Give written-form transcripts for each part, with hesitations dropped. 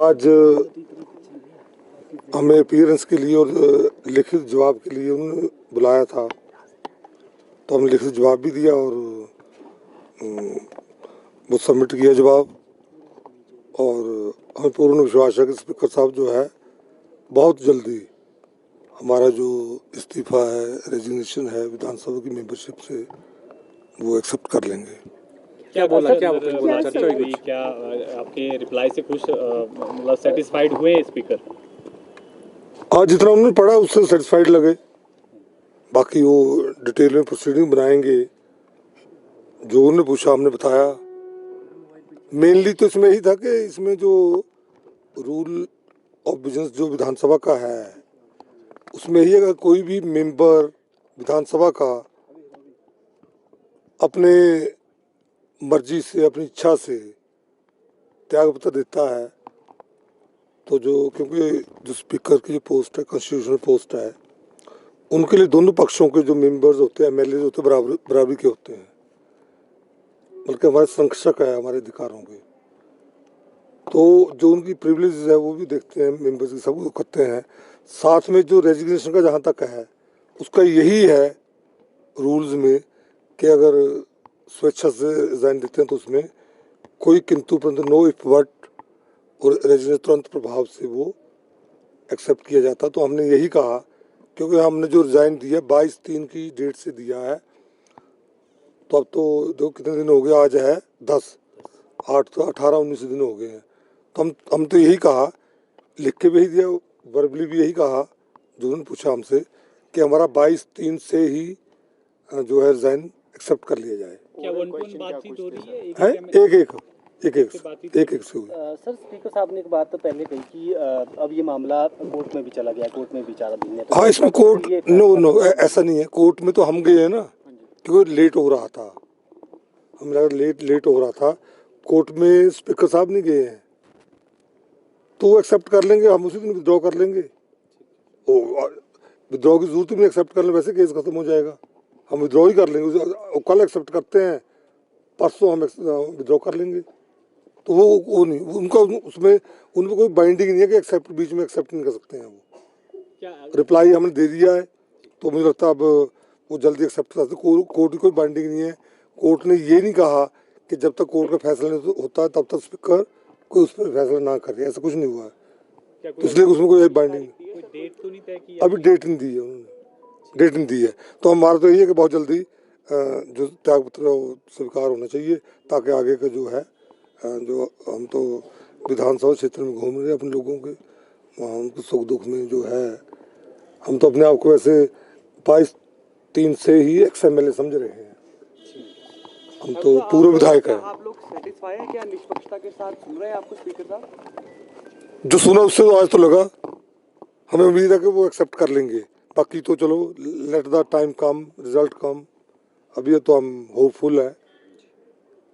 आज हमें अपीयरेंस के लिए और लिखित जवाब के लिए उन्होंने बुलाया था, तो हमने लिखित जवाब भी दिया और वो सबमिट किया जवाब। और हमें पूर्ण विश्वास है कि स्पीकर साहब जो है बहुत जल्दी हमारा जो इस्तीफा है, रेजिग्नेशन है विधानसभा की मेंबरशिप से, वो एक्सेप्ट कर लेंगे। क्या बोला, क्या बोला चर्चा हुई? क्या आपके रिप्लाई से खुश, मतलब सेटिस्फाइड हुए स्पीकर? आज जितना उन्होंने पढ़ा उससे सेटिस्फाइड लगे। बाकी वो डिटेल में प्रोसीडिंग बनाएंगे। जो उन्होंने पूछा हमने बताया। मेनली तो इसमें ही था कि इसमें जो रूल ऑफ बिजनेस जो विधानसभा का है, उसमें ही अगर कोई भी मेंबर विधानसभा का अपने मर्जी से, अपनी इच्छा से त्यागपत्र देता है, तो जो क्योंकि जो स्पीकर की जो पोस्ट है कॉन्स्टिट्यूशनल पोस्ट है, उनके लिए दोनों पक्षों के जो मेंबर्स होते हैं, एमएलए होते हैं, बराबरी के होते हैं, बल्कि हमारे संरक्षक है हमारे अधिकारों के। तो जो उनकी प्रिविलेज है वो भी देखते हैं, मेंबर्स की सब करते हैं। साथ में जो रेजिग्नेशन का जहाँ तक है, उसका यही है रूल्स में कि अगर स्वेच्छा से रिजाइन देते हैं तो उसमें कोई किंतु परंतु, नो इफ बट, और रेजिग्नेशन तुरंत प्रभाव से वो एक्सेप्ट किया जाता। तो हमने यही कहा, क्योंकि हमने जो रिजाइन दिया 22/3 की डेट से दिया है, तो अब तो दो कितने दिन हो गए, आज है 10, 8 तो 18-19 दिन हो गए हैं। तो हम तो यही कहा, लिख के भी दिया, वर्बली भी यही कहा, जो उन्होंने पूछा हमसे, कि हमारा 22/3 से ही जो है रिजाइन एक्सेप्ट कर लिया जाए। क्या वन टू वन बातचीत हो रही है? एक से हुई। सर, स्पीकर साहब ने एक बात तो पहले कही कि अब ये मामला कोर्ट में भी चला गया, कोर्ट में विचाराधीन है। हाँ, इसमें कोर्ट नो ऐसा नहीं है। कोर्ट में तो हम गए हैं ना, क्योंकि लेट हो रहा था, हम लगा लेट हो रहा था। कोर्ट में स्पीकर साहब नहीं गए हैं, तो वो एक्सेप्ट कर लेंगे, हम उसी दिन विड्रॉ कर लेंगे। विड्रॉ की जरूरत ही नहीं, एक्सेप्ट कर लें, वैसे केस खत्म हो जाएगा, हम विड्रॉ ही कर लेंगे। कल एक्सेप्ट करते हैं, परसों हम विड्रॉ कर लेंगे। तो वो नहीं, उनका उसमें उनको कोई बाइंडिंग नहीं है कि एक्सेप्ट बीच में एक्सेप्ट नहीं कर सकते हैं। वो रिप्लाई हमने दे दिया है, तो मुझे लगता है अब वो जल्दी एक्सेप्ट कर सकते। कोर्ट की कोई बाइंडिंग नहीं है। कोर्ट ने ये नहीं कहा कि जब तक कोर्ट का फैसला नहीं होता है तब तक स्पीकर कोई उस पर फैसला ना करे, ऐसा कुछ नहीं हुआ है। तो इसलिए उसमें कोई बाइंडिंग नहीं, अभी डेट नहीं दी है उन्होंने, डेट नहीं दी है। तो हमारा तो यही है कि बहुत जल्दी जो त्यागपत्र स्वीकार होना चाहिए, ताकि आगे का जो है, जो हम तो विधानसभा क्षेत्र में घूम रहे हैं अपने लोगों के, वहाँ उनके सुख दुख में जो है, हम तो अपने आप को वैसे 22/3 से ही एक्स एमएलए समझ रहे हैं। हम तो पूर्व विधायक है। आप लोग सेटिस्फाई हैं क्या? निष्पक्षता के साथ सुन रहे हैं आपको स्पीकर साहब? जो सुना उससे तो आज तो लगा, हमें उम्मीद है कि वो एक्सेप्ट कर लेंगे। बाकी तो चलो, let the time come, result come. अभी तो हम होपफुल है,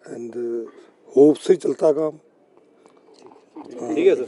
एंड होप से ही चलता काम। ठीक है सर।